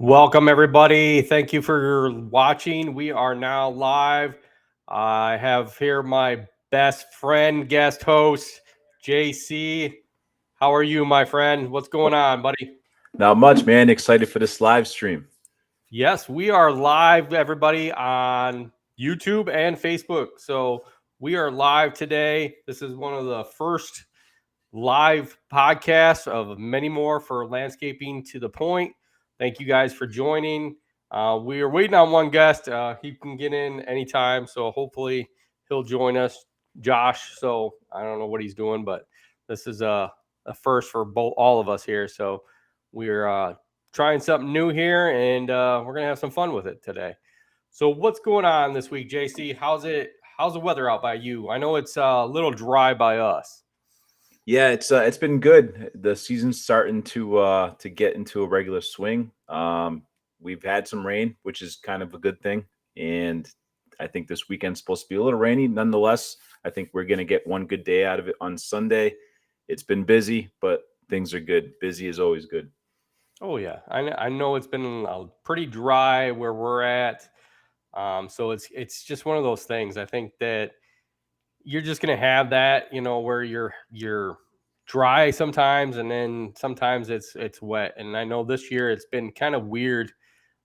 Welcome, everybody. Thank you for watching. We are now live. I have here my best friend, guest host, JC. How are you, my friend? What's going on, buddy? Not much, man. Excited for this live stream. Yes, we are live, everybody, on YouTube and Facebook. So we are live today. This is one of the first live podcasts of many more for Landscaping to the Point. Thank you guys for joining. We are waiting on one guest. He can get in anytime, so hopefully he'll join us, Josh. So I don't know what he's doing, but this is a first for all of us here. So we're trying something new here, and we're gonna have some fun with it today. So what's going on this week, JC? How's the weather out by you? I know it's a little dry by us. Yeah, it's been good. The season's starting to get into a regular swing. We've had some rain, which is kind of a good thing, and I think this weekend's supposed to be a little rainy. Nonetheless, I think we're gonna get one good day out of it on Sunday. It's been busy, but things are good. Busy is always good. Oh yeah, I know it's been pretty dry where we're at. So it's just one of those things. I think that you're just gonna have that, where you're dry sometimes, and then sometimes it's wet. And I know this year it's been kind of weird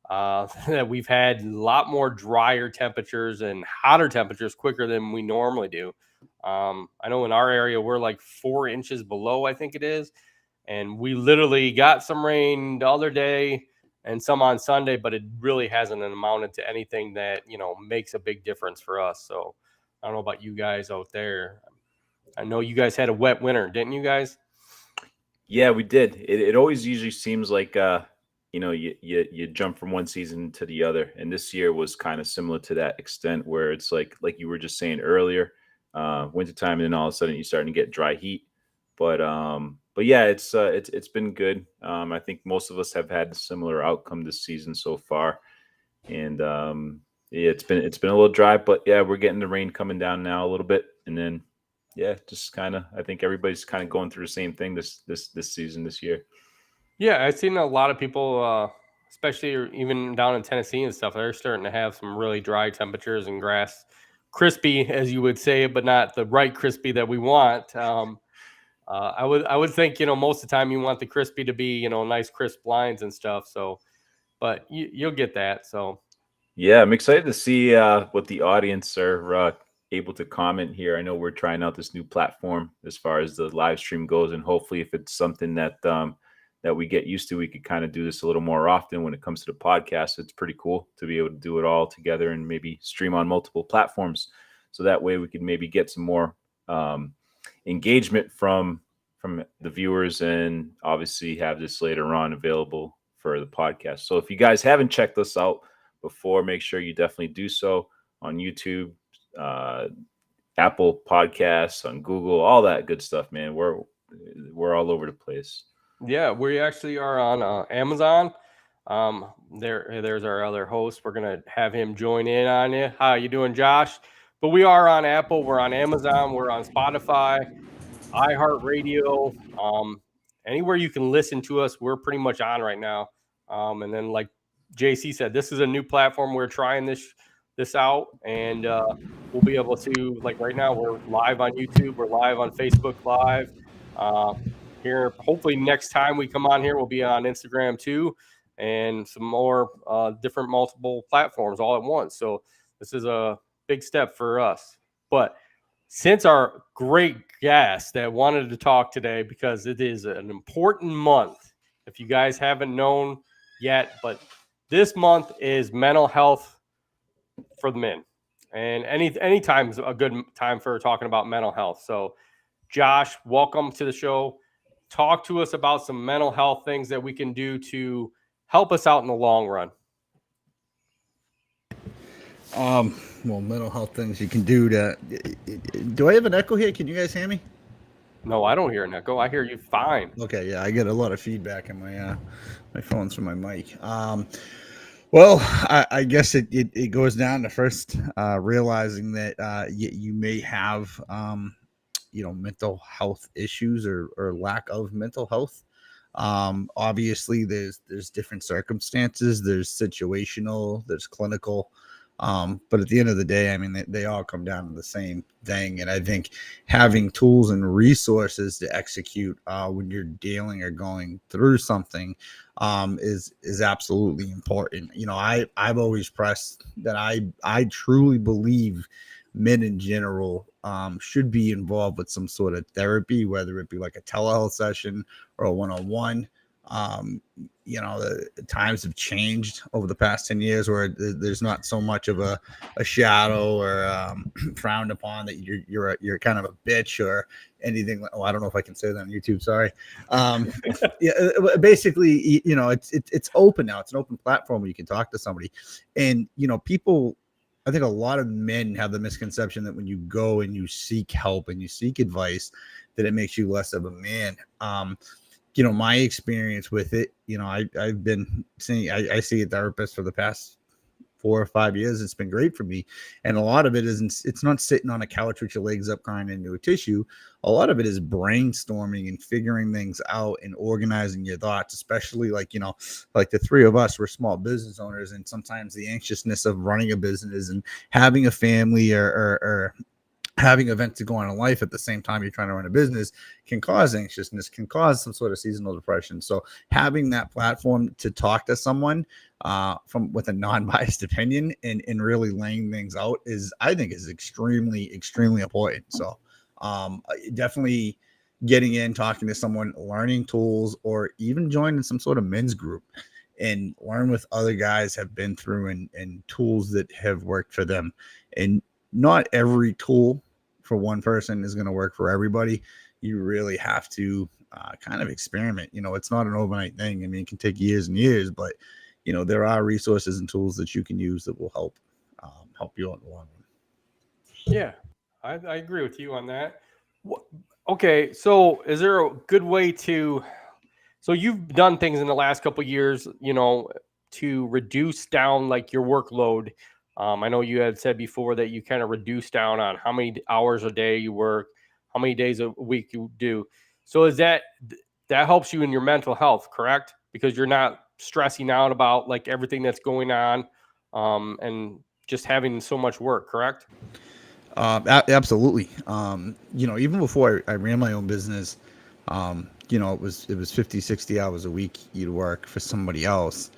that we've had a lot more drier temperatures and hotter temperatures quicker than we normally do. I know in our area we're like 4 inches below, I think it is, and we literally got some rain the other day and some on Sunday, but it really hasn't amounted to anything that makes a big difference for us. So I don't know about you guys out there. I know you guys had a wet winter, didn't you guys? Yeah, we did. It always usually seems like you jump from one season to the other, and this year was kind of similar to that extent, where it's like you were just saying earlier, wintertime, and then all of a sudden you're starting to get dry heat. But yeah, it's been good. I think most of us have had a similar outcome this season so far, and yeah, it's been a little dry, but yeah, we're getting the rain coming down now a little bit, and then yeah, just kind of I think everybody's kind of going through the same thing this season this year. Yeah, I've seen a lot of people, especially even down in Tennessee and stuff. They're starting to have some really dry temperatures and grass crispy, as you would say, but not the right crispy that we want. I would think most of the time you want the crispy to be nice crisp lines and stuff. So, but you'll get that. So Yeah, I'm excited to see what the audience are able to comment here. I know we're trying out this new platform as far as the live stream goes, and hopefully, if it's something that we get used to, we could kind of do this a little more often when it comes to the podcast. It's pretty cool to be able to do it all together and maybe stream on multiple platforms, so that way we could maybe get some more engagement from the viewers, and obviously have this later on available for the podcast. So if you guys haven't checked us out before, make sure you definitely do so on YouTube, uh, Apple Podcasts, on Google, all that good stuff, man. We're all over the place. yeah, we actually are on Amazon. There's our other host. We're gonna have him join in on you. How you doing, Josh? But we are on Apple. We're on Amazon. We're on Spotify, iHeartRadio, anywhere you can listen to us, we're pretty much on right now. And then, like JC said, this is a new platform. We're trying this out, and we'll be able to, like, right now we're live on YouTube, we're live on Facebook Live. Uh, Here, hopefully, next time we come on here, we'll be on Instagram too, and some more different multiple platforms all at once. So this is a big step for us, but since our great guest that wanted to talk today, because it is an important month, if you guys haven't known yet, but this month is mental health for the men, and any time's a good time for talking about mental health. So Josh, welcome to the show. Talk to us about some mental health things that we can do to help us out in the long run. Well, mental health things you can do to. Do I have an echo here? Can you guys hear me? No, I don't hear an echo. I hear you fine. Okay, yeah, I get a lot of feedback in my phones from my mic. Well, I guess it goes down to first realizing that you may have mental health issues or lack of mental health. Obviously there's different circumstances, there's situational, there's clinical, but at the end of the day, I mean, they all come down to the same thing. And I think having tools and resources to execute when you're dealing or going through something is absolutely important. You know, I've always pressed that I truly believe men in general should be involved with some sort of therapy, whether it be like a telehealth session or a one-on-one. You know, the times have changed over the past 10 years where there's not so much of a shadow or frowned upon that you're kind of a bitch or anything. Oh, I don't know if I can say that on YouTube. Sorry. Yeah, basically, you know, it's open now. It's an open platform where you can talk to somebody, and you know, people. I think a lot of men have the misconception that when you go and you seek help and you seek advice, that it makes you less of a man. You know, my experience with it, you know, I've been seeing, I see a therapist for the past 4 or 5 years. It's been great for me. And a lot of it isn't, it's not sitting on a couch with your legs up crying into a tissue. A lot of it is brainstorming and figuring things out and organizing your thoughts, especially like, you know, like the three of us, we're small business owners. And sometimes the anxiousness of running a business and having a family or having events to go on in life at the same time you're trying to run a business can cause anxiousness, can cause some sort of seasonal depression. So having that platform to talk to someone from with a non-biased opinion and really laying things out is, I think, is extremely, extremely important. So definitely getting in, talking to someone, learning tools, or even joining some sort of men's group and learn with other guys have been through and tools that have worked for them. And not every tool for one person is going to work for everybody. You really have to kind of experiment. You know, it's not an overnight thing. I mean, it can take years and years, but you know, there are resources and tools that you can use that will help you out in the long run. Yeah, I agree with you on that. Okay, so is there a good way to? So you've done things in the last couple of years, you know, to reduce down like your workload. I know you had said before that you kind of reduce down on how many hours a day you work, how many days a week you do. So is that helps you in your mental health, correct? Because you're not stressing out about like everything that's going on, and just having so much work, correct? Absolutely. You know, even before I ran my own business, you know, it was 50, 60 hours a week you'd work for somebody else.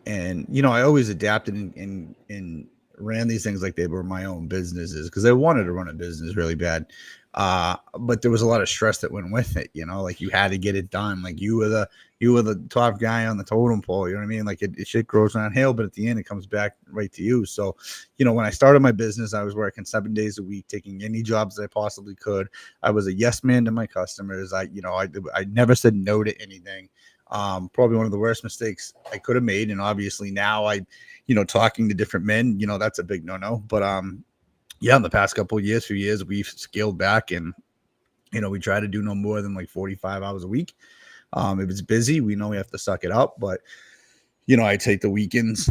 And, you know, I always adapted and ran these things like they were my own businesses because I wanted to run a business really bad. But there was a lot of stress that went with it, you know, like you had to get it done. Like you were the top guy on the totem pole, you know what I mean? Like it shit grows downhill, but at the end it comes back right to you. So, you know, when I started my business, I was working 7 days a week, taking any jobs that I possibly could. I was a yes man to my customers. I never said no to anything. Probably one of the worst mistakes I could have made. And obviously now you know, talking to different men, you know, that's a big no-no. But yeah, in the past few years, we've scaled back and, you know, we try to do no more than like 45 hours a week. If it's busy, we know we have to suck it up, but you know, I take the weekends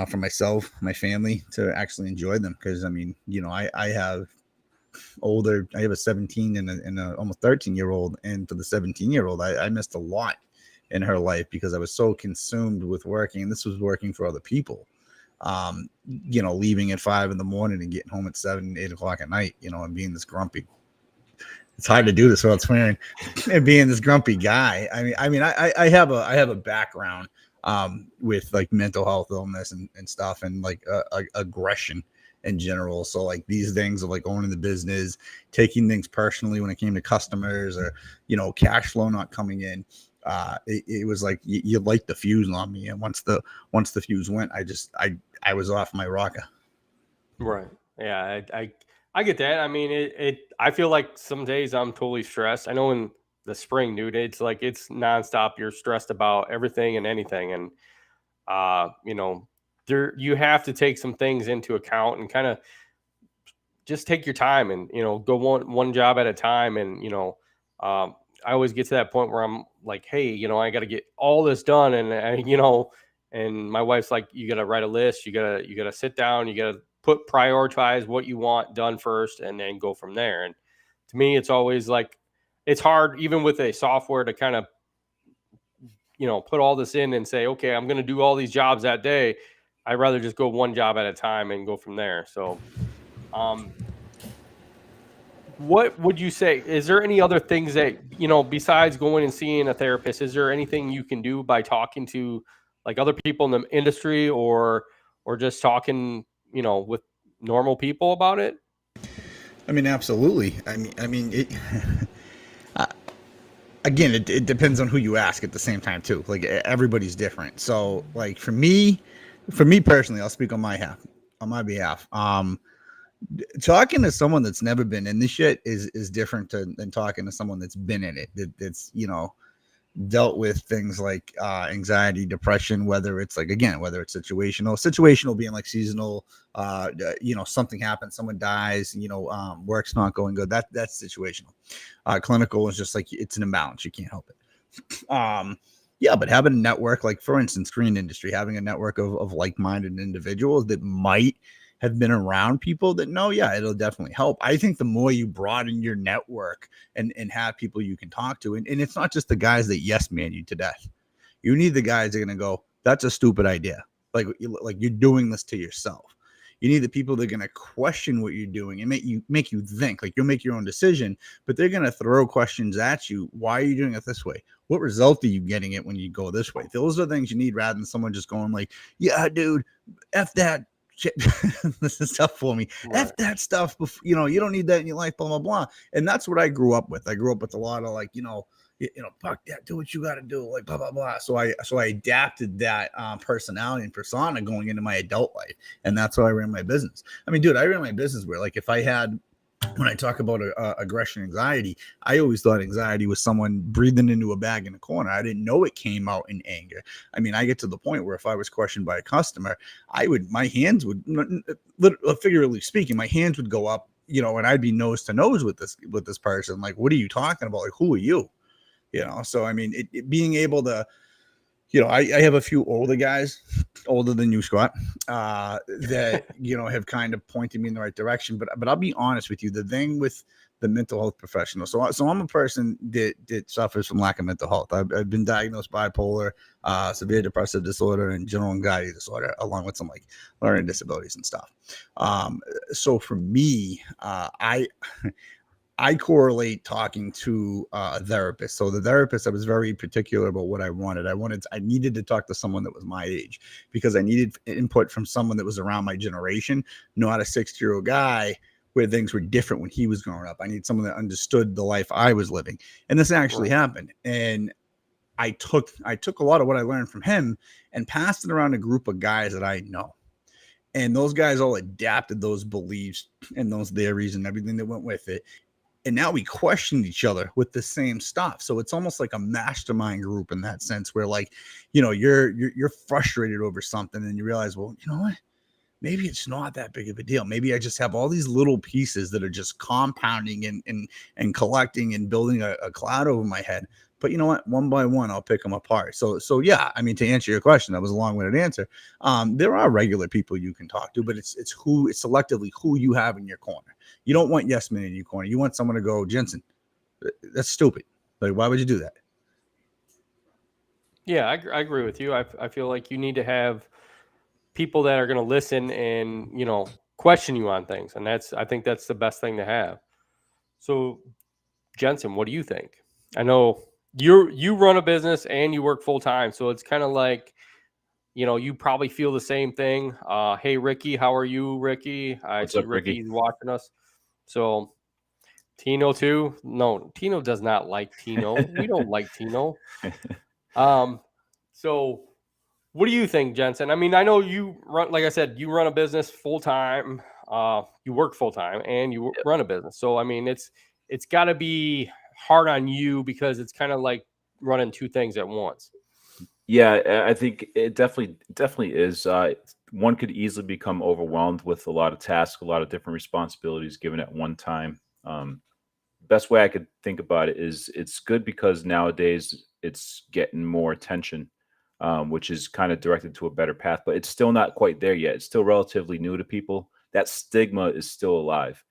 for myself, my family to actually enjoy them. Cause I mean, you know, I have a 17 and a almost 13-year-old. And for the 17-year-old, I missed a lot in her life because I was so consumed with working, and this was working for other people. You know, leaving at 5 a.m. and getting home at 7, 8 o'clock at night, you know, and being this grumpy. It's hard to do this without swearing and being this grumpy guy. I have a background with like mental health illness and stuff and like aggression in general. So like these things of like owning the business, taking things personally when it came to customers or, you know, cash flow not coming in. It was like you light the fuse on me, and once the fuse went, I was off my rocker. Right. Yeah, I get that. I mean, I feel like some days I'm totally stressed. I know in the spring, dude, it's like it's nonstop. You're stressed about everything and anything, and you know, you have to take some things into account and kind of just take your time and, you know, go one job at a time. And, you know, I always get to that point where I'm like, hey, you know, I got to get all this done. And you know, and my wife's like, you got to write a list. You got to sit down. You got to prioritize what you want done first and then go from there. And to me, it's always like, it's hard, even with a software, to kind of put all this in and say, okay, I'm going to do all these jobs that day. I'd rather just go one job at a time and go from there. So, what would you say? Is there any other things that, besides going and seeing a therapist, is there anything you can do by talking to like other people in the industry or just talking, with normal people about it? I mean, absolutely. It, again, it depends on who you ask at the same time too. Like everybody's different. So like for me personally, I'll speak on my behalf. Talking to someone that's never been in this shit is different than talking to someone that's been in it. That's dealt with things like anxiety, depression, whether it's situational being like seasonal, something happens, someone dies, work's not going good. That's situational. Clinical is just like it's an imbalance, you can't help it. Yeah, but having a network, like for instance, screen industry, having a network of like-minded individuals that might have been around people that know, yeah, it'll definitely help. I think the more you broaden your network and have people you can talk to, and it's not just the guys that yes man you to death. You need the guys that are gonna go, that's a stupid idea. Like you're doing this to yourself. You need the people that are gonna question what you're doing and make you think. Like you'll make your own decision, but they're gonna throw questions at you. Why are you doing it this way? What result are you getting it when you go this way? Those are things you need rather than someone just going like, yeah, dude, F that. This is tough for me. Right. F that stuff. You don't need that in your life. Blah blah blah. And that's what I grew up with. I grew up with a lot of like, fuck that. Do what you got to do. Like blah blah blah. So I adapted that personality and persona going into my adult life, and that's how I ran my business. I mean, dude, I ran my business where like if I had. When I talk about aggression, anxiety, I always thought anxiety was someone breathing into a bag in a corner. I didn't know it came out in anger. I mean, I get to the point where if I was questioned by a customer, my hands would, figuratively speaking, my hands would go up, and I'd be nose to nose with this person. Like, what are you talking about? Like, who are you? So I mean, being able to, I have a few older guys, older than you, Scott, that, have kind of pointed me in the right direction. But I'll be honest with you, the thing with the mental health professional. So I'm a person that suffers from lack of mental health. I've been diagnosed bipolar, severe depressive disorder, and general anxiety disorder, along with some like learning disabilities and stuff. So for me, I correlate talking to a therapist. So the therapist, I was very particular about what I wanted. I needed to talk to someone that was my age because I needed input from someone that was around my generation, not a 60-year-old guy where things were different when he was growing up. I need someone that understood the life I was living. And this actually happened. And I took a lot of what I learned from him and passed it around a group of guys that I know. And those guys all adapted those beliefs and those theories and everything that went with it. And now we questioned each other with the same stuff. So it's almost like a mastermind group in that sense where like, you're frustrated over something and you realize, well, you know what? Maybe it's not that big of a deal. Maybe I just have all these little pieces that are just compounding and collecting and building a cloud over my head. But you know what? One by one, I'll pick them apart. So yeah, I mean, to answer your question, that was a long-winded answer. There are regular people you can talk to, but it's selectively who you have in your corner. You don't want yes men in your corner. You want someone to go, Jensen, that's stupid. Like, why would you do that? Yeah, I agree with you. I feel like you need to have people that are going to listen and, question you on things. And I think that's the best thing to have. So Jensen, what do you think? I know you run a business and you work full time. So it's kind of like, you probably feel the same thing. Hey, Ricky, how are you, Ricky? I see Ricky's watching us. So Tino too. No, Tino does not like Tino. We don't like Tino. So what do you think, Jensen? I mean, I know you run, like I said, you run a business full time. You work full time and you run a business. So, I mean, it's got to be hard on you because it's kind of like running two things at once. Yeah, I think it definitely is. One could easily become overwhelmed with a lot of tasks, a lot of different responsibilities given at one time. Best way I could think about it is it's good because nowadays it's getting more attention, which is kind of directed to a better path, but it's still not quite there yet. It's still relatively new to people. That stigma is still alive.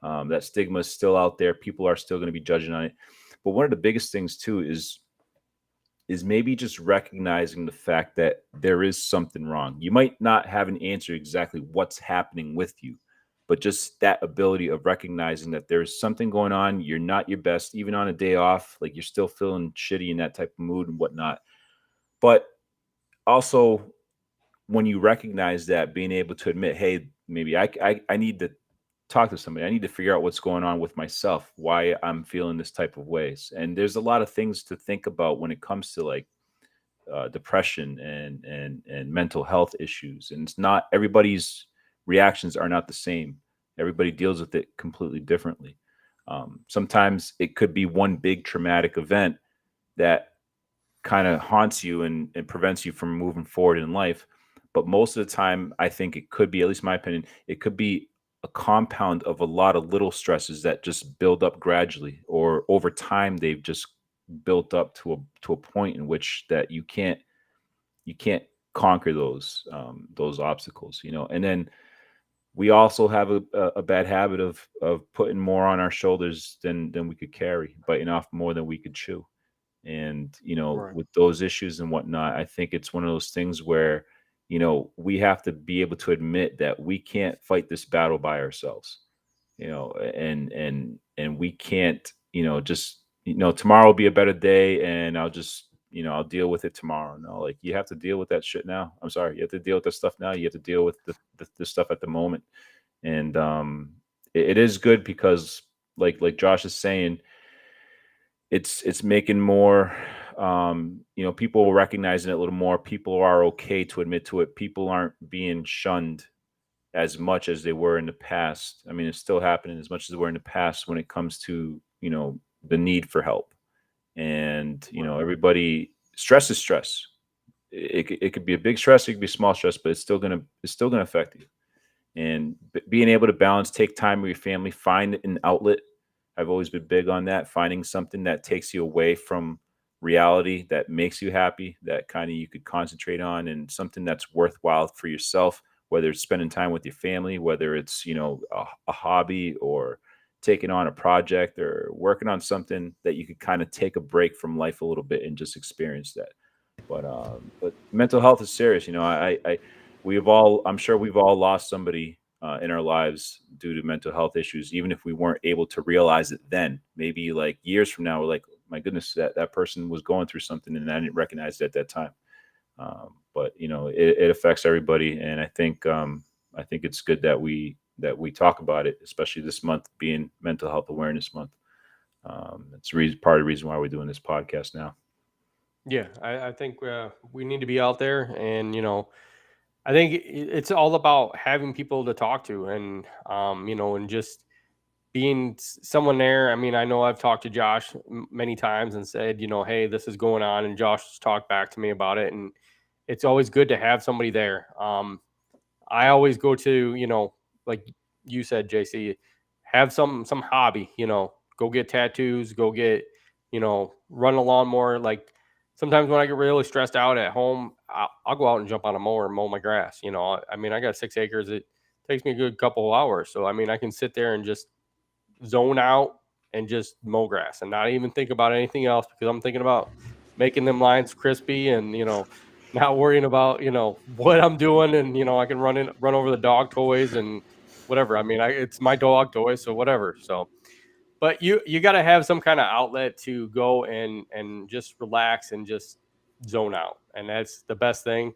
That stigma is still out there. People are still going to be judging on it. But one of the biggest things too is is maybe just recognizing the fact that there is something wrong. You might not have an answer exactly what's happening with you, but just that ability of recognizing that there's something going on. You're not your best, even on a day off, like you're still feeling shitty in that type of mood and whatnot. But also, when you recognize that, being able to admit, hey, maybe I need to talk to somebody. I need to figure out what's going on with myself, why I'm feeling this type of ways. And there's a lot of things to think about when it comes to like depression and mental health issues. And it's not everybody's reactions are not the same. Everybody deals with it completely differently. Sometimes it could be one big traumatic event that kind of haunts you and prevents you from moving forward in life. But most of the time, I think it could be, at least my opinion, it could be a compound of a lot of little stresses that just build up gradually, or over time they've just built up to a point in which that you can't conquer those obstacles, you know. And then we also have a bad habit of putting more on our shoulders than we could carry, biting off more than we could chew. And, you know, Right. with those issues and whatnot, I think it's one of those things where, you know, we have to be able to admit that we can't fight this battle by ourselves, you know, and we can't, you know, just, you know, tomorrow will be a better day and I'll just, you know, I'll deal with it tomorrow. No, like you have to deal with that shit now. I'm sorry. You have to deal with that stuff now. You have to deal with the stuff at the moment. And it is good because like Josh is saying, it's making more you know, people recognizing it a little more. People are okay to admit to it. People aren't being shunned as much as they were in the past. I mean, it's still happening as much as they were in the past when it comes to, you know, the need for help. And, you know, everybody, stress is stress. It could be a big stress, it could be small stress, but it's still gonna affect you. And being able to balance, take time with your family, find an outlet. I've always been big on that, finding something that takes you away from reality, that makes you happy, that kind of you could concentrate on, and something that's worthwhile for yourself, whether it's spending time with your family, whether it's, you know, a hobby, or taking on a project, or working on something that you could kind of take a break from life a little bit and just experience that. But mental health is serious. You know, we've all, I'm sure we've all lost somebody in our lives due to mental health issues, even if we weren't able to realize it then. Maybe like years from now, we're like, my goodness, that person was going through something and I didn't recognize it at that time. But you know, it affects everybody, and I think it's good that we talk about it, especially this month being Mental Health Awareness Month. It's part of the reason why we're doing this podcast now. Yeah, I think we need to be out there, and you know, I think it's all about having people to talk to, and you know, and just being someone there. I mean, I know I've talked to Josh many times and said, you know, hey, this is going on, and Josh has talked back to me about it, and it's always good to have somebody there. I always go to, you know, like you said, JC, have some hobby, you know, go get tattoos, go get, you know, run a lawnmower. Like sometimes when I get really stressed out at home, I'll go out and jump on a mower and mow my grass. You know, I mean, I got 6 acres. It takes me a good couple of hours. So, I mean, I can sit there and just zone out and just mow grass and not even think about anything else, because I'm thinking about making them lines crispy and, you know, not worrying about, you know, what I'm doing. And, you know, I can run over the dog toys and whatever. I mean, it's my dog toy, so whatever. So, but you got to have some kind of outlet to go and just relax and just zone out. And that's the best thing.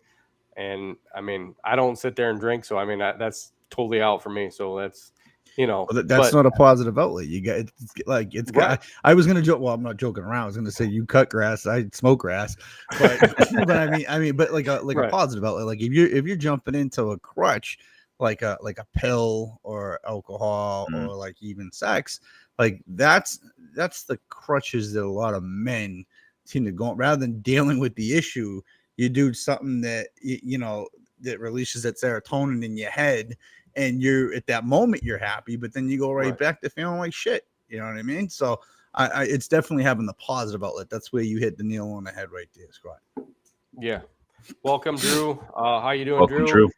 And I mean, I don't sit there and drink. So, I mean, that's totally out for me. So that's, you know, Well, that's not a positive outlet. You got it's like it's got. Right. I was gonna joke. Well, I'm not joking around. I was gonna say you cut grass, I smoke grass, but but I mean, but like a Right. positive outlet. Like if you're jumping into a crutch, like a pill or alcohol Mhm. or like even sex, like that's the crutches that a lot of men seem to go rather than dealing with the issue. You do something that you know that releases that serotonin in your head, and you're at that moment you're happy, but then you go right back to feeling like shit. You know what I mean? So I it's definitely having the positive outlet. That's where you hit the nail on the head right there, Scott. Yeah. Welcome, Drew. How you doing, Welcome, Drew?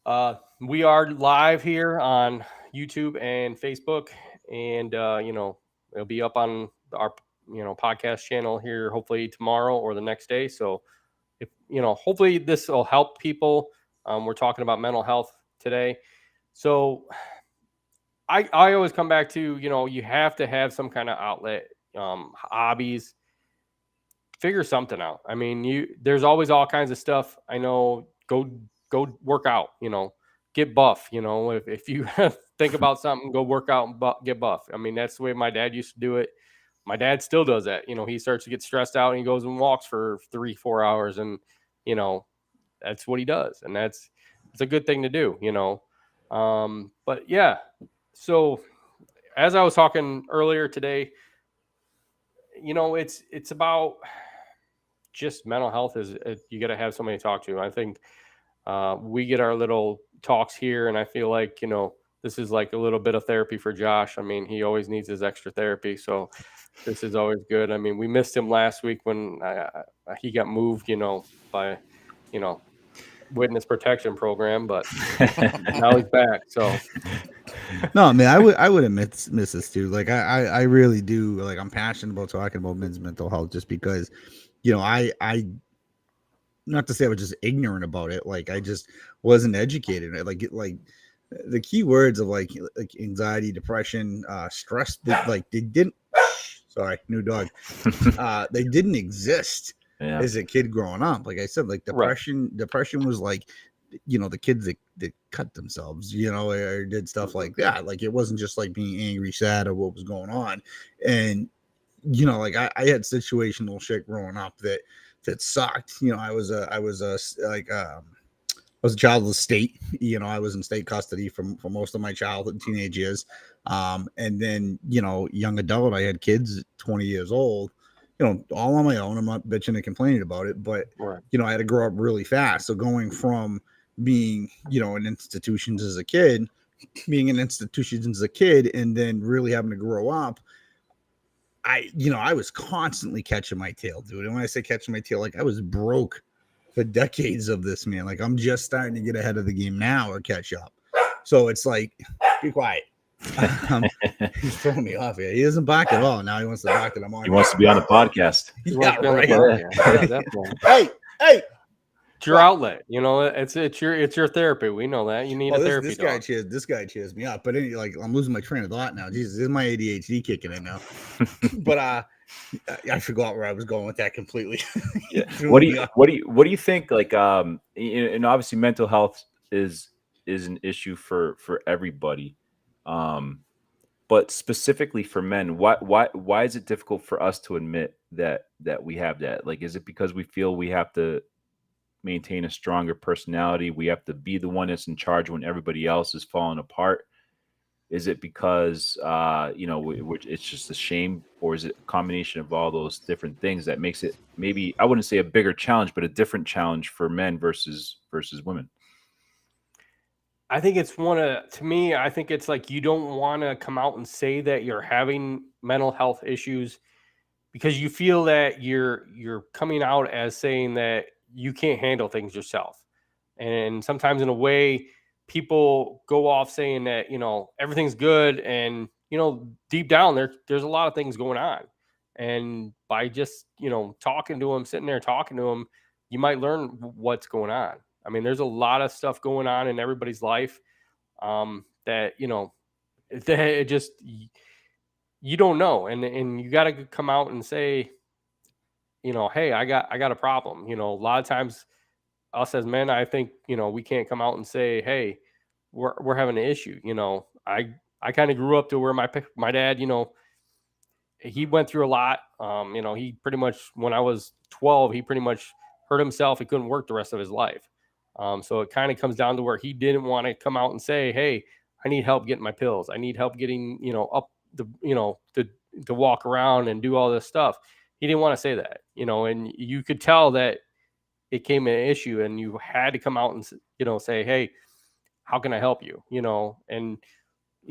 Drew. We are live here on YouTube and Facebook, and you know, it'll be up on our podcast channel here, hopefully tomorrow or the next day. So if, hopefully this will help people. We're talking about mental health today. So I always come back to, you have to have some kind of outlet, hobbies, figure something out. I mean, there's always all kinds of stuff. I know, go work out, get buff, if you think about something, go work out and get buff. I mean, that's the way my dad used to do it. My dad still does that. He starts to get stressed out and he goes and walks for 3-4 hours, and, that's what he does. And it's a good thing to do, but yeah. So as I was talking earlier today, it's about just mental health. You got to have somebody to talk to. I think we get our little talks here, and I feel like, this is like a little bit of therapy for Josh. I mean, he always needs his extra therapy. So this is always good. I mean, we missed him last week when he got moved, by, witness protection program, but now he's back. So no, I mean, I would miss this too. Like I really do. Like, I'm passionate about talking about men's mental health just because, I not to say I was just ignorant about it. Like, I just wasn't educated. Like the key words of like anxiety, depression, stress, they didn't. Sorry, new dog. They didn't exist as a kid growing up. Like I said, like depression was like, the kids that cut themselves, or did stuff like that. Like, it wasn't just like being angry, sad, or what was going on. And, like I had situational shit growing up that sucked. I was a child of the state. I was in state custody for most of my childhood and teenage years. And then, young adult, I had kids at 20 years old, all on my own. I'm not bitching and complaining about it, but, I had to grow up really fast. So going from being, in institutions as a kid, and then really having to grow up, I was constantly catching my tail, dude. And when I say catching my tail, like, I was broke for decades of this, man. Like, I'm just starting to get ahead of the game now or catch up. So it's like, be quiet. He's throwing me off here. He doesn't bark at all. Now he wants to bark that I'm on. He wants to be on the podcast. Yeah, right. Yeah, definitely. Hey. It's your outlet, it's your therapy. We know that you need a therapy. This guy cheers me up, but like, I'm losing my train of thought now. Jesus, this is my ADHD kicking in now. But I forgot where I was going with that completely. Yeah. What do you think? Like, and obviously mental health is an issue for everybody. But specifically for men, why is it difficult for us to admit that we have that? Like, is it because we feel we have to maintain a stronger personality? We have to be the one that's in charge when everybody else is falling apart? Is it because it's just a shame, or is it a combination of all those different things that makes it, maybe, I wouldn't say a bigger challenge, but a different challenge for men versus women? I think it's to me, I think it's like, you don't want to come out and say that you're having mental health issues because you feel that you're coming out as saying that you can't handle things yourself. And sometimes, in a way, people go off saying that, everything's good. And, deep down there's a lot of things going on. And by just, talking to them, sitting there talking to them, you might learn what's going on. I mean, there's a lot of stuff going on in everybody's life that, that it just, you don't know. And you got to come out and say, hey, I got a problem. A lot of times us as men, I think, we can't come out and say, hey, we're having an issue. I kind of grew up to where my dad, he went through a lot. He pretty much, when I was 12, he pretty much hurt himself. He couldn't work the rest of his life. So it kind of comes down to where he didn't want to come out and say, hey, I need help getting my pills. I need help getting, up the, to walk around and do all this stuff. He didn't want to say that, and you could tell that it came an issue, and you had to come out and, say, hey, how can I help you? And,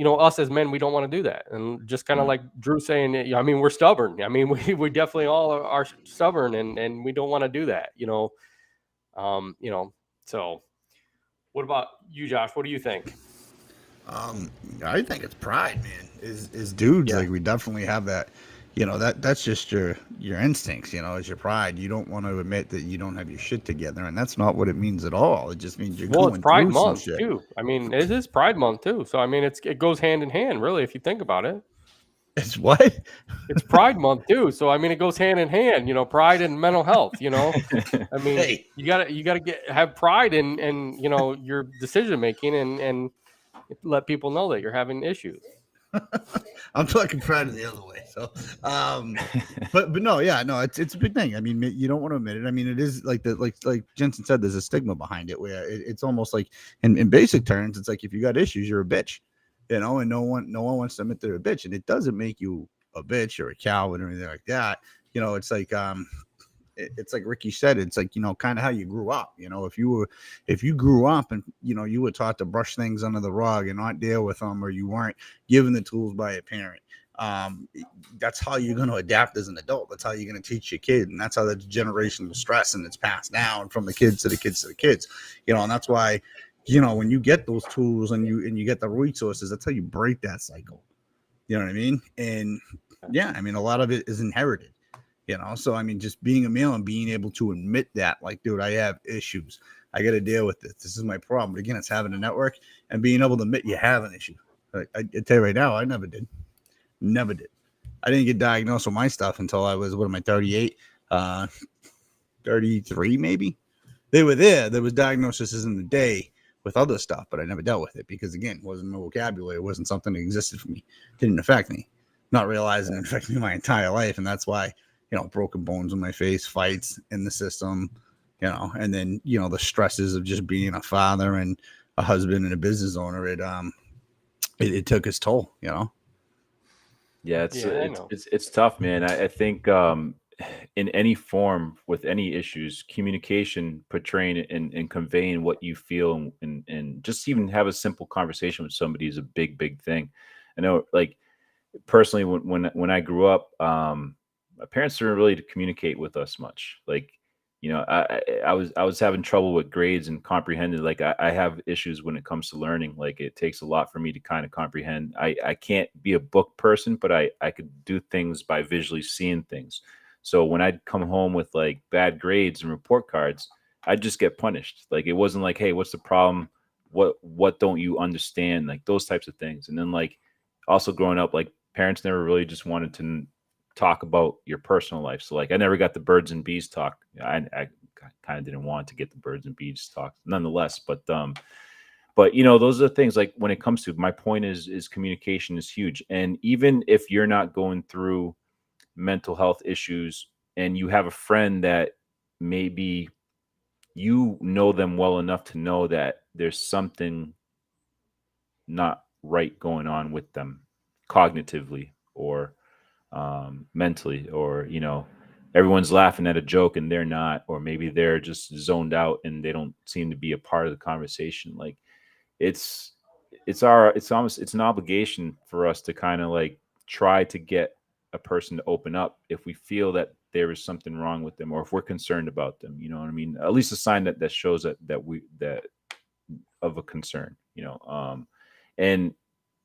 us as men, we don't want to do that. And just kind of like Drew saying, I mean, we're stubborn. I mean, we definitely all are stubborn, and we don't want to do that, so what about you, Josh? What do you think? I think it's pride, man. Is dudes, like, we definitely have that you know, that's just your instincts, you know, it's your pride. You don't want to admit that you don't have your shit together, and that's not what it means at all. It just means you're Well, it's going Pride through some Month shit. too. I mean, it is Pride Month too. So I mean, it goes hand in hand, really, if you think about it. It's what? It's Pride Month too. So I mean, it goes hand in hand. You know, pride and mental health. You know, I mean, Hey, you gotta have pride in you know your decision making and let people know that you're having issues. I'm talking pride in the other way. So, but no, yeah, no, it's a big thing. I mean, you don't want to admit it. I mean, it is like like Jensen said, there's a stigma behind it where it's almost like in basic terms, it's like if you got issues, you're a bitch, you know, and no one wants to admit they're a bitch, and it doesn't make you a bitch or a coward or anything like that. You know, it's like it's like Ricky said, it's like, you know, kind of how you grew up. You know, if you grew up and, you know, you were taught to brush things under the rug and not deal with them, or you weren't given the tools by a parent, that's how you're going to adapt as an adult. That's how you're going to teach your kid, and that's how the generational stress and it's passed down from the kids to the kids to the kids. You know, and that's why, you know, when you get those tools and you get the resources, that's how you break that cycle. You know what I mean? And yeah, I mean, a lot of it is inherited. You know, so I mean, just being a male and being able to admit that, like, dude, I have issues. I got to deal with this. This is my problem. But again, it's having a network and being able to admit you have an issue. I tell you right now, I never did. Never did. I didn't get diagnosed with my stuff until I was, what am I, 38, 33 maybe. They were there. There was diagnoses in the day with other stuff, but I never dealt with it because, again, it wasn't my vocabulary. It wasn't something that existed for me. It didn't affect me. Not realizing it affected me my entire life, and that's why, you know, broken bones in my face, fights in the system, you know, and then, you know, the stresses of just being a father and a husband and a business owner. It took its toll, you know. Yeah, Yeah, I know. it's tough, man. I think in any form with any issues, communication, portraying and conveying what you feel, and just even have a simple conversation with somebody is a big thing. I know, like, personally, when I grew up, my parents didn't really communicate with us much. Like, you know, I was having trouble with grades and comprehending. Like, I have issues when it comes to learning. Like, it takes a lot for me to kind of comprehend. I can't be a book person, but I could do things by visually seeing things. So when I'd come home with like bad grades and report cards, I'd just get punished. Like, it wasn't like, hey, what's the problem? What don't you understand? Like, those types of things. And then, like, also growing up, like, parents never really just wanted to talk about your personal life. So, like, I never got the birds and bees talk. I kind of didn't want to get the birds and bees talk nonetheless. But you know, those are the things, like, when it comes to, my point is communication is huge. And even if you're not going through mental health issues and you have a friend that maybe you know them well enough to know that there's something not right going on with them cognitively or mentally, or, you know, everyone's laughing at a joke and they're not, or maybe they're just zoned out and they don't seem to be a part of the conversation. Like, it's it's an obligation for us to kind of like try to get a person to open up if we feel that there is something wrong with them, or if we're concerned about them. You know what I mean? At least a sign that shows that of a concern, you know.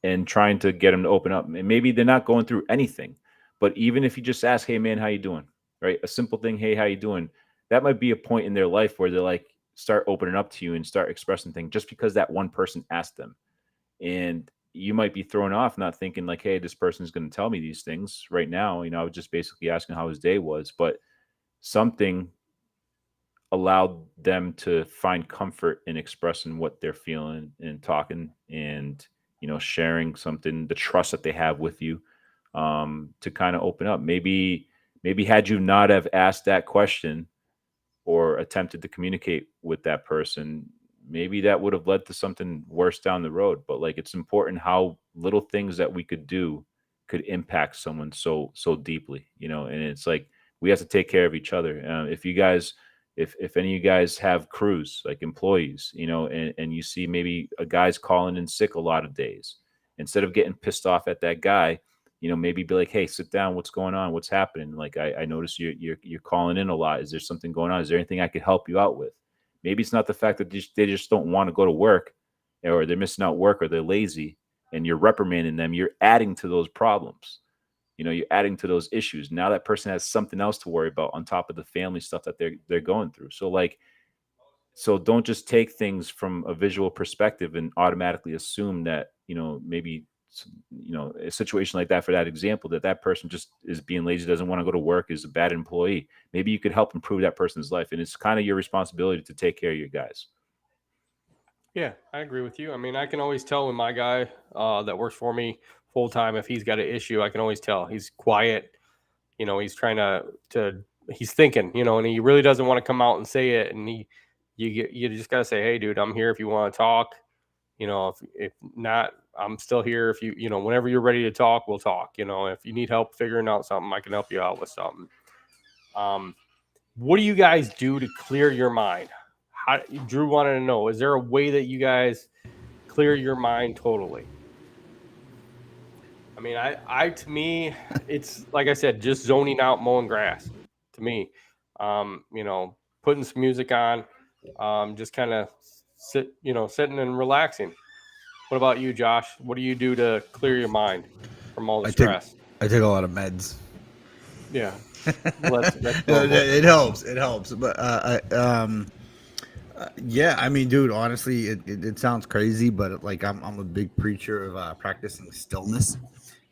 And trying to get them to open up. And maybe they're not going through anything, but even if you just ask, "Hey, man, how you doing?" Right? A simple thing, "Hey, how you doing?" That might be a point in their life where they're like, start opening up to you and start expressing things just because that one person asked them. And you might be thrown off, not thinking like, "Hey, this person's going to tell me these things right now." You know, I was just basically asking how his day was, but something allowed them to find comfort in expressing what they're feeling and talking, and, you know, sharing something, the trust that they have with you, to kind of open up. Maybe had you not have asked that question or attempted to communicate with that person, maybe that would have led to something worse down the road. But, like, it's important how little things that we could do could impact someone so deeply, you know. And it's like, we have to take care of each other. If you guys, if any of you guys have crews, like employees, you know, and you see maybe a guy's calling in sick a lot of days, instead of getting pissed off at that guy, you know, maybe be like, "Hey, sit down. What's going on? What's happening? Like, I notice you're calling in a lot. Is there something going on? Is there anything I could help you out with?" Maybe it's not the fact that they just don't want to go to work, or they're missing out work, or they're lazy, and you're reprimanding them. You're adding to those problems. you're adding to those issues. Now that person has something else to worry about on top of the family stuff that they're going through. So like, so don't just take things from a visual perspective and automatically assume that, maybe, a situation like that, for that example, that person just is being lazy, doesn't want to go to work, is a bad employee. Maybe you could help improve that person's life. And it's kind of your responsibility to take care of your guys. Yeah, I agree with you. I mean, I can always tell when my guy that works for me full time, if he's got an issue, I can always tell. He's quiet. He's trying to he's thinking, and he really doesn't want to come out and say it. And you just got to say, hey, dude, I'm here if you want to talk. If not, I'm still here. If whenever you're ready to talk, we'll talk. If you need help figuring out something, I can help you out with something. What do you guys do to clear your mind? Drew wanted to know, is there a way that you guys clear your mind totally? I mean, to me, it's like I said, just zoning out, mowing grass. To me, putting some music on, just kind of sitting and relaxing. What about you, Josh? What do you do to clear your mind from all the stress? I take a lot of meds. Yeah, well, that's it helps. It helps, but yeah, I mean, dude, honestly, it sounds crazy, but like I'm a big preacher of practicing stillness.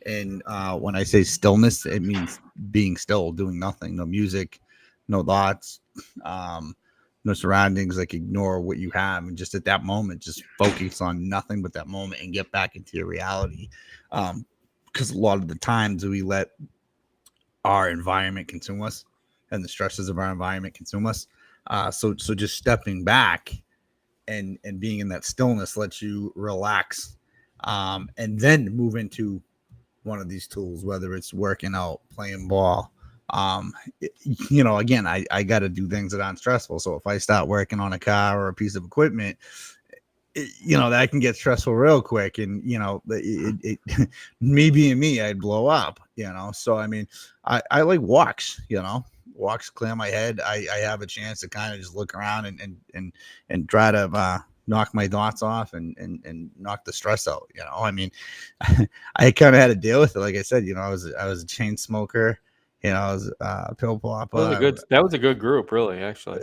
And when I say stillness, it means being still, doing nothing, no music, no thoughts, no surroundings. Like ignore what you have, and just at that moment, just focus on nothing but that moment and get back into your reality. Because a lot of the times we let our environment consume us, and the stresses of our environment consume us. So just stepping back and being in that stillness lets you relax, and then move into one of these tools, whether it's working out, playing ball. Again, I got to do things that aren't stressful. So if I start working on a car or a piece of equipment, that can get stressful real quick. And, me being me, I'd blow up, So, I mean, I like walks, walks, clear my head. I have a chance to kind of just look around and try to knock my thoughts off and knock the stress out. I mean, I kind of had to deal with it. Like I said, I was a chain smoker. I was a pill popper. That was a good group, really, actually.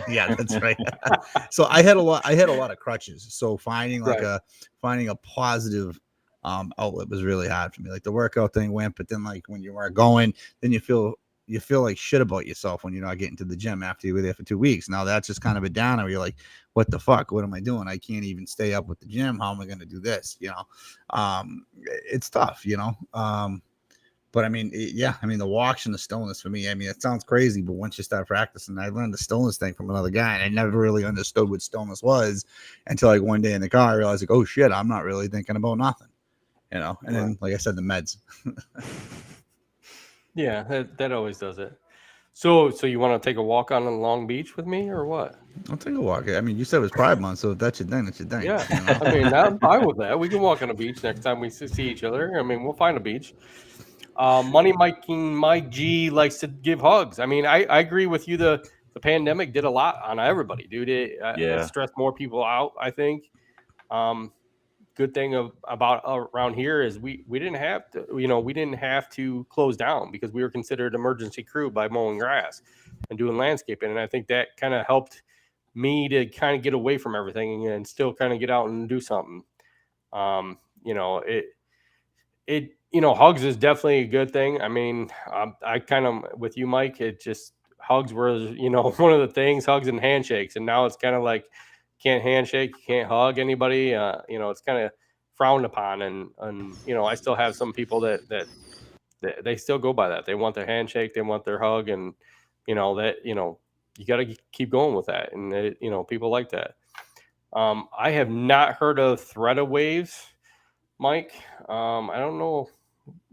Yeah, that's right. So I had a lot of crutches. So finding a positive outlet was really hard for me. Like the workout thing went, but then like when you weren't going, then you feel like shit about yourself when you're not getting to the gym after you were there for 2 weeks. Now that's just kind of a downer. You're like, what the fuck? What am I doing? I can't even stay up with the gym. How am I going to do this? It's tough, but I mean, the walks and the stillness for me, I mean, it sounds crazy, but once you start practicing, I learned the stillness thing from another guy, and I never really understood what stillness was until like one day in the car, I realized like, oh shit, I'm not really thinking about nothing, and then, like I said, the meds. Yeah, that always does it. So you want to take a walk on Long Beach with me or what? I'll take a walk. I mean, you said it was Pride Month, so if that's your thing, that's your thing. Yeah, I mean, I'm fine with that. We can walk on a beach next time we see each other. I mean, we'll find a beach. Money Mike G likes to give hugs. I mean, I agree with you. The pandemic did a lot on everybody, dude. It stressed more people out, I think. Good thing about around here is we didn't have to close down because we were considered emergency crew by mowing grass and doing landscaping, and I think that kind of helped me to kind of get away from everything and still kind of get out and do something. Hugs is definitely a good thing. I mean, I kind of with you, Mike. It just hugs were one of the things, hugs and handshakes, and now it's kind of like can't handshake, you can't hug anybody. It's kind of frowned upon, and I still have some people that they still go by that. They want their handshake, they want their hug, and you got to keep going with that, and people like that. I have not heard of Thread Waves, Mike. I don't know.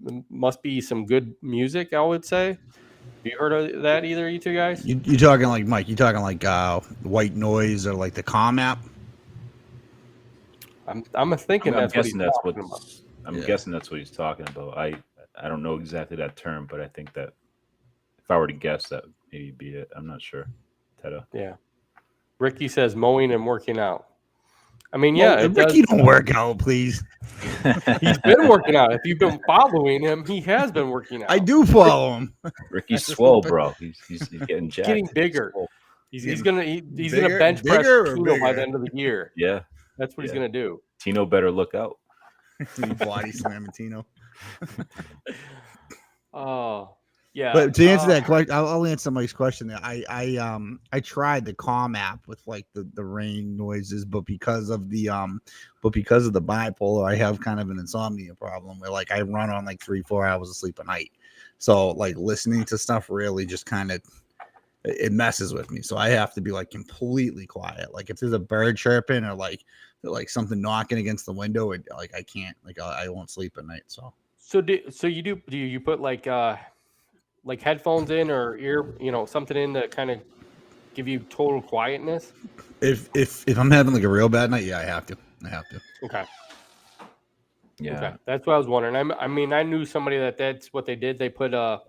It must be some good music, I would say. Have you heard of that either, you two guys? You talking like Mike? You talking like White Noise or like the Calm app? I'm thinking I'm that's guessing what he's talking about. I'm guessing that's what he's talking about. I don't know exactly that term, but I think that if I were to guess, that maybe be it. I'm not sure. Teda. Yeah. Ricky says mowing and working out. I mean, yeah, it does. Ricky don't work out, please. He's been working out. If you've been following him, he has been working out. I do follow him. Ricky's swole, bro. He's getting jacked. Getting bigger. Swole. He's gonna Bigger- bench press bigger or Tino by bigger? the end of the year. Yeah, That's what he's Yeah. gonna do. Tino better look out. Body slamming Tino. Oh, yeah. But to answer that question, I'll answer Mike's question. There, I tried the Calm app with like the rain noises, but because of the bipolar, I have kind of an insomnia problem where like I run on like 3-4 hours of sleep a night. So like listening to stuff really just kind of it messes with me. So I have to be like completely quiet. Like if there's a bird chirping or like something knocking against the window, like I can't, like I won't sleep at night. So do you put like headphones in or something in to kind of give you total quietness? if I'm having like a real bad night, yeah, I have to. Okay. Yeah. Okay. That's what I was wondering. I mean, I knew somebody that's what they did. They put the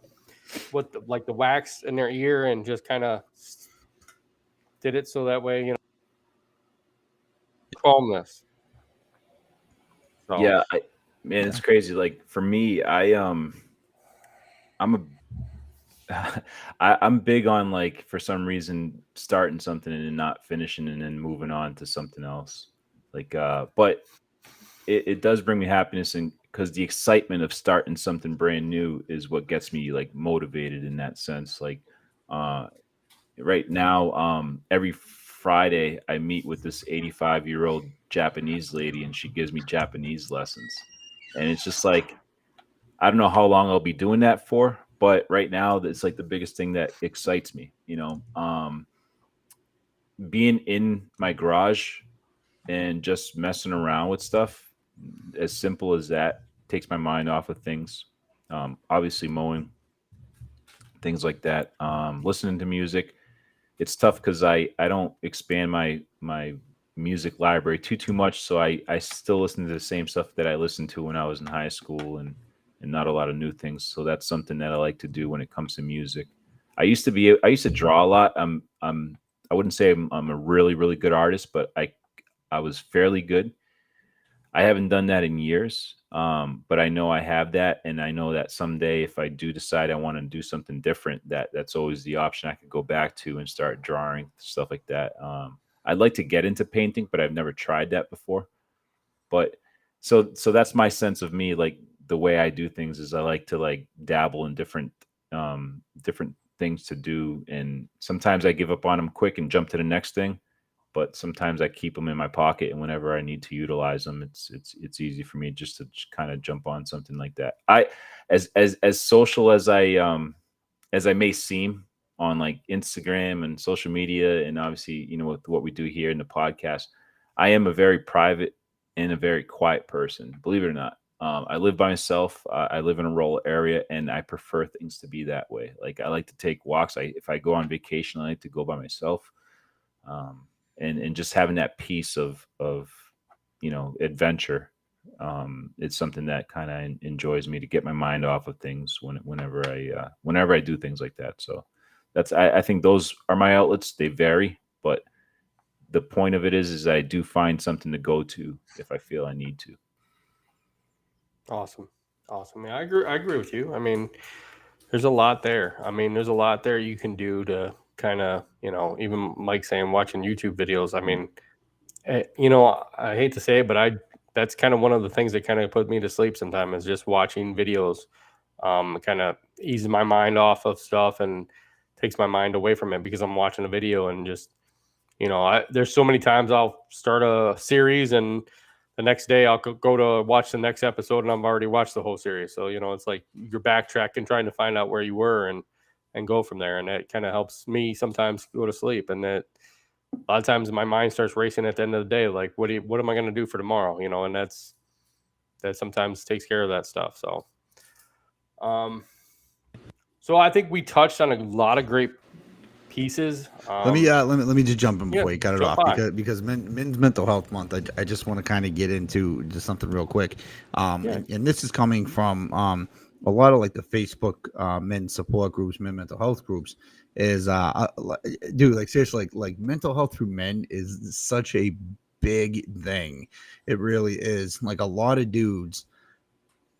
wax in their ear and just kind of did it so that way, calmness. So, Yeah, man, it's crazy. Like for me, I'm big on like for some reason starting something and then not finishing and then moving on to something else. Like, but it does bring me happiness, and because the excitement of starting something brand new is what gets me like motivated in that sense. Like, right now, every Friday I meet with this 85-year-old Japanese lady, and she gives me Japanese lessons. And it's just like, I don't know how long I'll be doing that for, but right now it's like the biggest thing that excites me, being in my garage and just messing around with stuff, as simple as that, takes my mind off of things. Obviously mowing, things like that. Listening to music. It's tough because I don't expand my music library too much, so I still listen to the same stuff that I listened to when I was in high school, and not a lot of new things. So that's something that I like to do when it comes to music. I used to draw a lot. I wouldn't say I'm a really, really good artist, but I was fairly good. I haven't done that in years, but I know I have that, and I know that someday if I do decide I want to do something different, that's always the option I could go back to and start drawing, stuff like that. I'd like to get into painting, but I've never tried that before. But so that's my sense of me. Like the way I do things is I like to like dabble in different things to do, and sometimes I give up on them quick and jump to the next thing. But sometimes I keep them in my pocket, and whenever I need to utilize them, it's easy for me just to kind of jump on something like that. As social as I may seem on like Instagram and social media, and obviously, with what we do here in the podcast, I am a very private and a very quiet person, believe it or not. I live by myself. I live in a rural area, and I prefer things to be that way. Like I like to take walks. If I go on vacation, I like to go by myself. And just having that piece of adventure, it's something that kind of enjoys me to get my mind off of things whenever I do things like that. So I think those are my outlets. They vary, but the point of it is I do find something to go to if I feel I need to. Awesome. Yeah, I agree with you. I mean, there's a lot there. There's a lot there you can do to kind of, even Mike saying watching YouTube videos. I mean, I hate to say it, but that's kind of one of the things that kind of put me to sleep sometimes is just watching videos. Kind of eases my mind off of stuff and takes my mind away from it because I'm watching a video and just, there's so many times I'll start a series and the next day I'll go to watch the next episode and I've already watched the whole series. So, it's like you're backtracking, trying to find out where you were and go from there. And that kind of helps me sometimes go to sleep. And that a lot of times my mind starts racing at the end of the day. Like, what am I going to do for tomorrow? And that sometimes takes care of that stuff. So, so I think we touched on a lot of great pieces. Let me just jump in before you cut it off because Men's Mental Health Month. I just want to kind of get into just something real quick. And this is coming from a lot of like the Facebook men's support groups, men mental health groups. Is dude, like seriously, like mental health through men is such a big thing. It really is. Like, a lot of dudes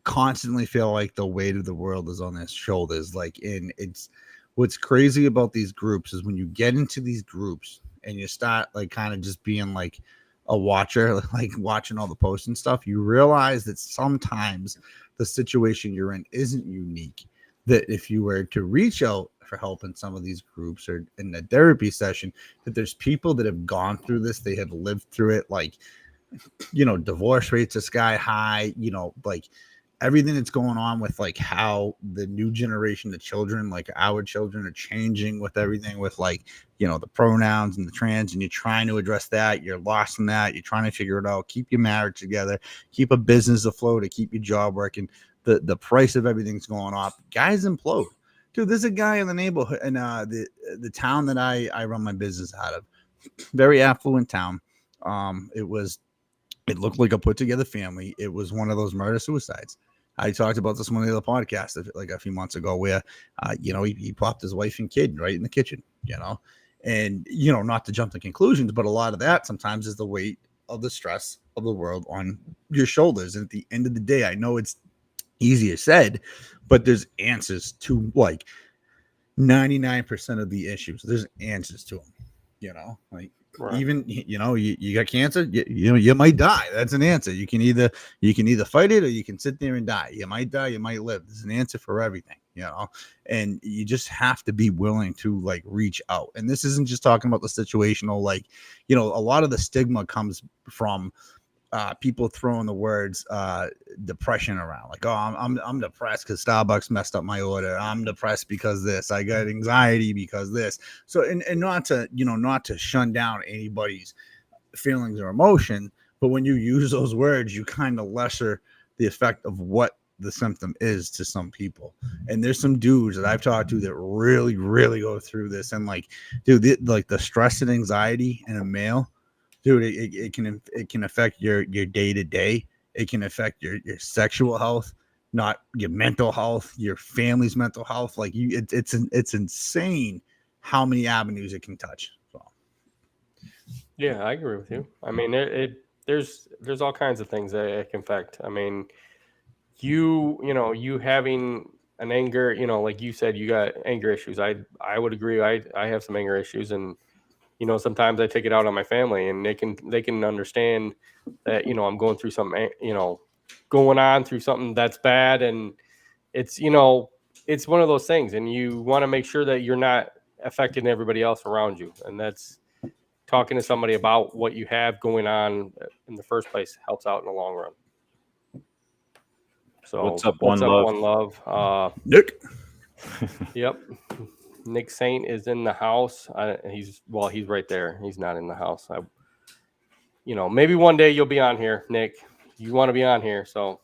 constantly feel like the weight of the world is on their shoulders. Like, and it's what's crazy about these groups is when you get into these groups and you start like kind of just being like a watcher, like watching all the posts and stuff, you realize that sometimes the situation you're in isn't unique. That if you were to reach out for help in some of these groups or in a therapy session, that there's people that have gone through this, they have lived through it. Like, divorce rates are sky high, like everything that's going on with like how the new generation, the children, like our children, are changing with everything with like, the pronouns and the trans, and you're trying to address that. You're lost in that. You're trying to figure it out, keep your marriage together, keep a business afloat, to keep your job working. The price of everything's going up. Guys implode. Dude, there's a guy in the neighborhood in the town that I run my business out of. Very affluent town. It looked like a put together family. It was one of those murder suicides. I talked about this on one of the other podcasts like a few months ago where, he popped his wife and kid right in the kitchen, and, not to jump to conclusions, but a lot of that sometimes is the weight of the stress of the world on your shoulders. And at the end of the day, I know it's easier said, but there's answers to like 99% of the issues. There's answers to them, like, right. Even you got cancer, you might die. That's an answer. You can either fight it or you can sit there and die. You might die, you might live. There's an answer for everything, and you just have to be willing to like reach out. And this isn't just talking about the situational, like, a lot of the stigma comes from people throwing the words depression around, like, oh, I'm depressed because Starbucks messed up my order. I'm depressed because this. I got anxiety because this. So and not to shun down anybody's feelings or emotion, but when you use those words, you kind of lesser the effect of what the symptom is to some people. And there's some dudes that I've talked to that really, really go through this, and like, dude, like the stress and anxiety in a male. Dude, it can affect your day to day. It can affect your sexual health, not your mental health, your family's mental health. Like it's insane how many avenues it can touch. So. Yeah, I agree with you. I mean, there's all kinds of things that it can affect. I mean, you having an anger, like you said, you got anger issues. I would agree. I have some anger issues, and sometimes I take it out on my family, and they can understand that, I'm going through something, going on through something that's bad. And it's, it's one of those things, and you want to make sure that you're not affecting everybody else around you. And that's talking to somebody about what you have going on in the first place helps out in the long run. So what's up, One Love? Nick. Yep. Nick Saint is in the house. He's right there. He's not in the house. Maybe one day you'll be on here, Nick. You want to be on here. So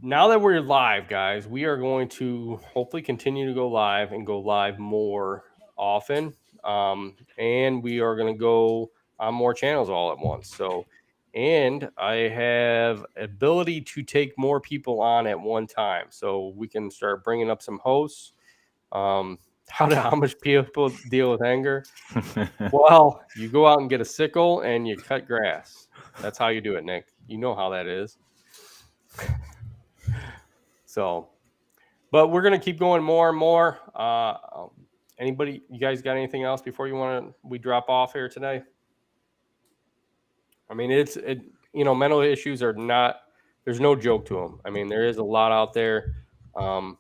now that we're live, guys, we are going to hopefully continue to go live and go live more often. And we are going to go on more channels all at once. And I have ability to take more people on at one time, so we can start bringing up some hosts. How much people deal with anger? Well, you go out and get a sickle and you cut grass. That's how you do it, Nick. You know how that is. So, but we're gonna keep going more and more. Anybody? You guys got anything else before we drop off here today? I mean, mental issues are not, there's no joke to them. I mean, there is a lot out there. Be on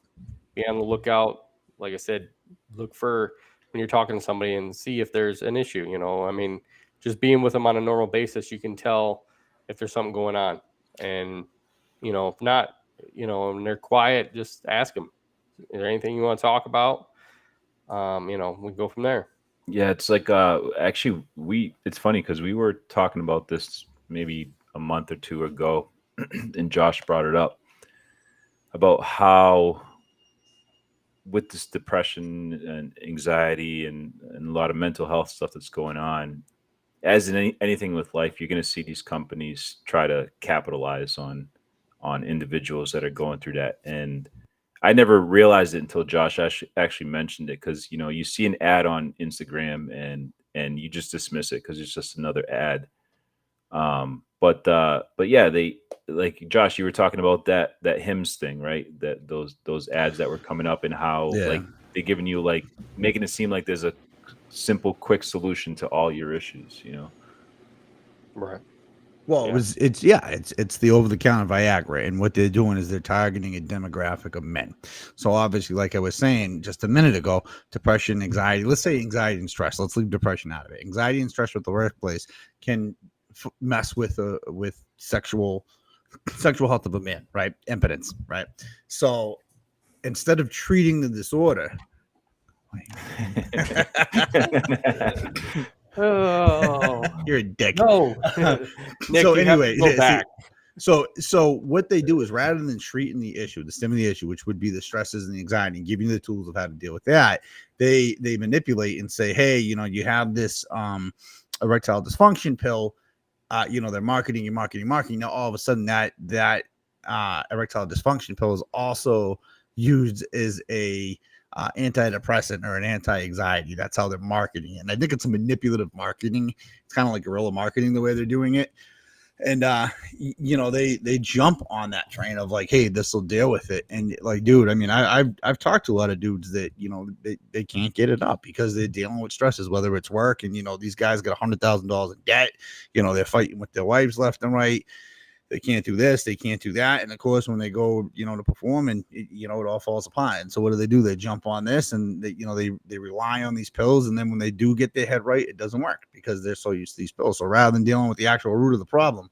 the lookout. Like I said, look for when you're talking to somebody and see if there's an issue, I mean, just being with them on a normal basis, you can tell if there's something going on. And, if not, and they're quiet, just ask them, is there anything you want to talk about? We go from there. Yeah, it's like actually it's funny because we were talking about this maybe a month or two ago, and Josh brought it up about how with this depression and anxiety and a lot of mental health stuff that's going on, as in anything with life, you're going to see these companies try to capitalize on individuals that are going through that. And I never realized it until Josh actually mentioned it, because you see an ad on Instagram and you just dismiss it because it's just another ad. But yeah, they, like Josh, you were talking about that Hims thing, right? That those ads that were coming up, and how like they're giving you, like, making it seem like there's a simple, quick solution to all your issues. Right. Well, it's the over-the-counter Viagra, and what they're doing is they're targeting a demographic of men. So obviously, like I was saying just a minute ago, depression, anxiety. Let's say anxiety and stress. Let's leave depression out of it. Anxiety and stress with the workplace can mess with sexual health of a man, right? Impotence, right? So instead of treating the disorder. Oh, you're a dick. No. Nick, so anyway, go back. So what they do is, rather than treating the issue, the stem of the issue, which would be the stresses and the anxiety, and giving you the tools of how to deal with that, they manipulate and say, hey, you have this erectile dysfunction pill. They're marketing. Now all of a sudden that erectile dysfunction pill is also used as a antidepressant or an anti-anxiety. That's how they're marketing it. And I think it's a manipulative marketing. It's kind of like guerrilla marketing the way they're doing it. And they jump on that train of like, hey, this will deal with it. And like, dude, I mean, I've talked to a lot of dudes that they can't get it up because they're dealing with stresses, whether it's work, and these guys got $100,000 in debt. They're fighting with their wives left and right. They can't do this, they can't do that. And of course, when they go, to perform, and it all falls apart. And so what do? They jump on this, and they rely on these pills. And then when they do get their head right, it doesn't work because they're so used to these pills. So rather than dealing with the actual root of the problem,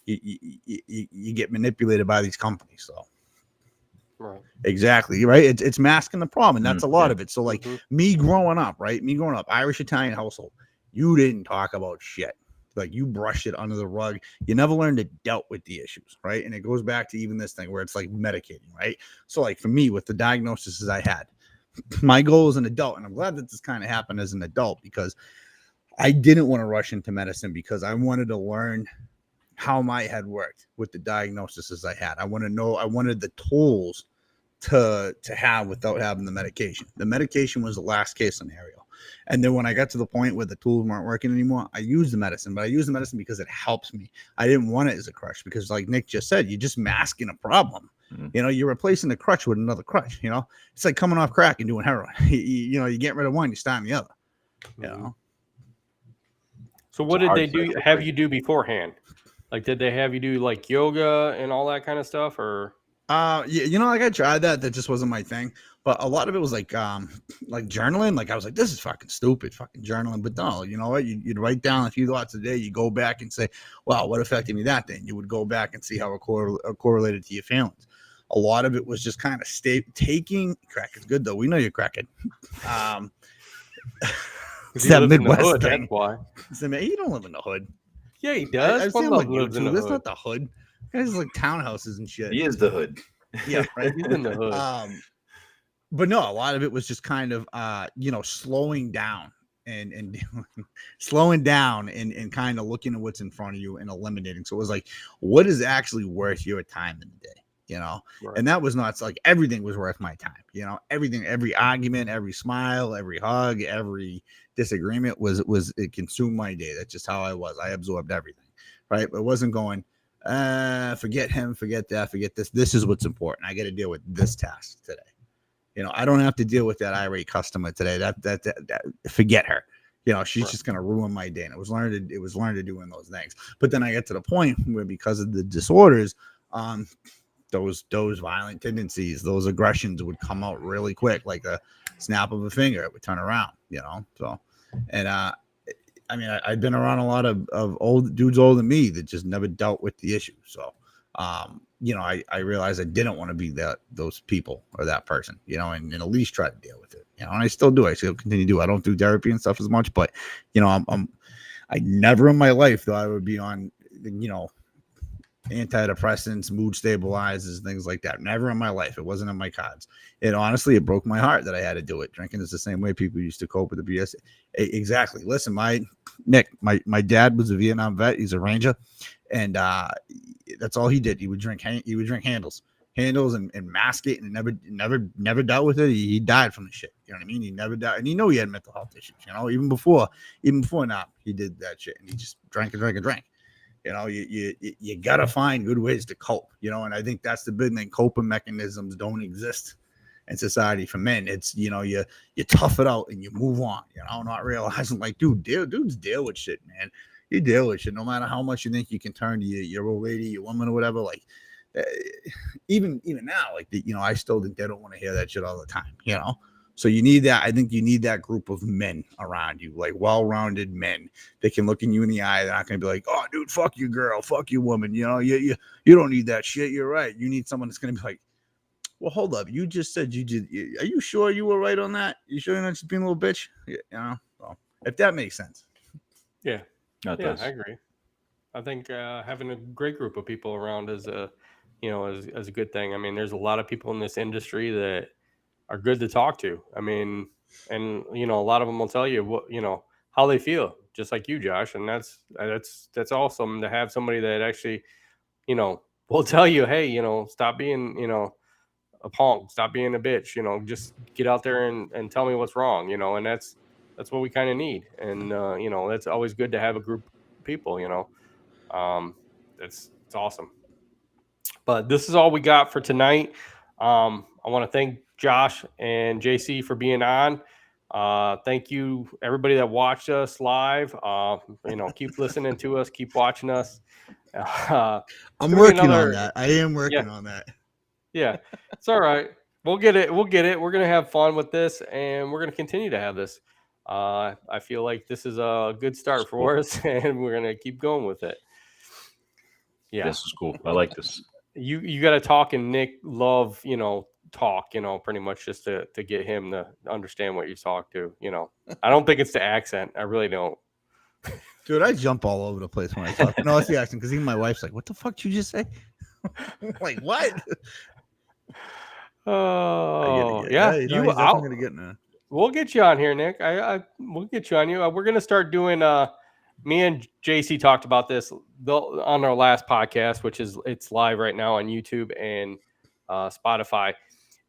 you get manipulated by these companies. So right. Exactly, right. It's masking the problem, and that's a lot of it. So like me growing up, Irish Italian household, you didn't talk about shit. Like, you brushed it under the rug. You never learned to dealt with the issues, right? And it goes back to even this thing where it's like medicating, right? So like for me, with the diagnoses I had, my goal as an adult, and I'm glad that this kind of happened as an adult, because I didn't want to rush into medicine, because I wanted to learn how my head worked with the diagnoses I had. I wanted the tools to have without having the medication. The medication was the last case scenario. And then when I got to the point where the tools weren't working anymore, I used the medicine, but I used the medicine because it helps me. I didn't want it as a crutch, because like Nick just said, you're just masking a problem. You're replacing the crutch with another crutch. It's like coming off crack and doing heroin. You get rid of one, you start the other. So what did they do? Have you do beforehand? Like, did they have you do like yoga and all that kind of stuff, or? Like I tried that. That just wasn't my thing. But a lot of it was like journaling. Like I was like, this is fucking stupid, fucking journaling. But no, you know what? You'd write down a few thoughts a day. You go back and say, wow, what affected me that day? You would go back and see how it correlated to your feelings. A lot of it was just kind of taking. Crack is good though. We know you're cracking. It's that Midwest hood, thing. That's why. Man, you don't live in the hood. Yeah, he does. I've seen like lives in the YouTube. That's hood. not the hood. Guys like townhouses and shit. He is the hood. Yeah, right. He's in the hood. But no, a lot of it was just kind of slowing down and slowing down and kind of looking at what's in front of you and eliminating. So it was like, what is actually worth your time in the day? Right. And that was not, it's like everything was worth my time. Everything, every argument, every smile, every hug, every disagreement it consumed my day. That's just how I was. I absorbed everything, right? But it wasn't going, forget him, forget that, forget this. This is what's important. I got to deal with this task today. I don't have to deal with that irate customer today. That forget her. She's just gonna ruin my day. And it was learned to doing those things. But then I get to the point where, because of the disorders, those violent tendencies, those aggressions would come out really quick, like a snap of a finger. It would turn around. So, and I mean, I've been around a lot of old dudes older than me that just never dealt with the issue. So, I realized I didn't want to be those people or that person, and at least try to deal with it, and I still do. I still continue to do. I don't do therapy and stuff as much, but, I never in my life thought I would be on, antidepressants, mood stabilizers, things like that. Never in my life. It wasn't in my cards. It honestly, it broke my heart that I had to do it. Drinking is the same way people used to cope with the BS. Exactly. Listen, my dad was a Vietnam vet. He's a Ranger, and that's all he did. He would drink handles. handles and mask it and never dealt with it, he died from the shit. You know what I mean? He never died, and he know he had mental health issues. You know, even before now, he did that shit, and he just drank. You know, you gotta find good ways to cope. You know, and I think that's the big thing. Coping mechanisms don't exist in society for men. It's, you know, you tough it out and you move on. You know, not realizing like, dudes deal with shit, man. You deal with shit no matter how much you think you can turn to your old lady, your woman, or whatever. Like, even now, like, you know, I still think they don't want to hear that shit all the time. You know. So you need that. I think you need that group of men around you, like well-rounded men. They can look in you in the eye. They're not going to be like, "Oh, dude, fuck you, girl, fuck you, woman." You know, you don't need that shit. You're right. You need someone that's going to be like, "Well, hold up. You just said you did. Are you sure you were right on that? You sure you're not just being a little bitch?" Yeah, you know, well, if that makes sense. Yeah, That yeah, does. I agree. I think having a great group of people around is a, you know, is a good thing. I mean, there's a lot of people in this industry that are good to talk to. I mean, and you know, a lot of them will tell you what, you know, how they feel, just like you, Josh. And that's awesome to have somebody that actually, you know, will tell you, hey, you know, stop being, you know, a punk, stop being a bitch, you know, just get out there and tell me what's wrong, you know, and that's what we kind of need. And you know, that's always good to have a group of people, you know. It's awesome. But this is all we got for tonight. I want to thank Josh and JC for being on. Thank you, everybody that watched us live. You know, keep listening to us, keep watching us. I'm working another- on that. I am working Yeah. on that. Yeah, it's all right. We'll get it. We're gonna have fun with this, and we're gonna continue to have this. I feel like this is a good start That's for cool. us, and we're gonna keep going with it. Yeah, This is cool. I like this. you got to talk, and Nick love, you know, talk, you know, pretty much just to get him to understand what you talk to. You know, I don't think it's the accent. I really don't. Dude, I jump all over the place when I talk. No, it's the accent, because even my wife's like, "What the fuck did you just say?" I'm like, what? Oh, yeah. he's You, definitely gonna get in there. we'll get you on here, Nick. We'll get you on you. We're gonna start doing. Me and JC talked about this on our last podcast, which is it's live right now on YouTube and Spotify.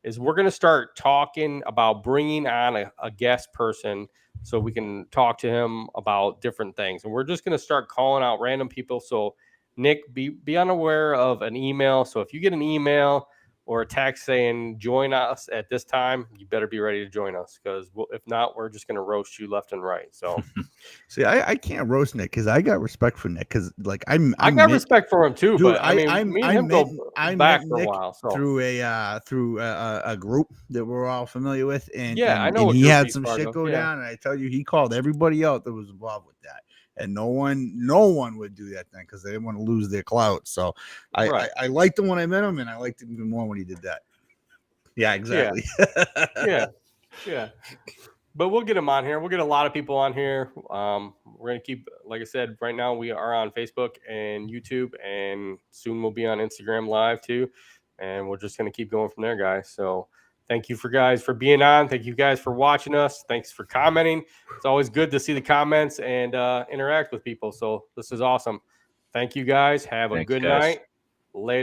Is we're gonna start talking about bringing on a guest person so we can talk to him about different things, and we're just gonna start calling out random people. So Nick, be unaware of an email. So if you get an email or a text saying join us at this time, you better be ready to join us, because if not, we're just going to roast you left and right. So See, I can't roast Nick because I got respect for Nick, because like I got respect for him too. Dude, but I mean, me and him go back for a while. So through a group that we're all familiar with, and Yeah, I and, know and what he group had he's some part shit of, go yeah. down, and I tell you, he called everybody out that was involved with that, and no one would do that thing because they didn't want to lose their clout. So Right. I liked him when I met him, and I liked him even more when he did that. Yeah, exactly. yeah. But we'll get him on here. We'll get a lot of people on here. We're gonna keep, like I said, right now we are on Facebook and YouTube, and soon we'll be on Instagram Live too. And we're just gonna keep going from there, guys. So thank you guys for being on. Thank you guys for watching us. Thanks for commenting. It's always good to see the comments and interact with people. So this is awesome. Thank you guys. Have a Thanks, good guys. night. Later.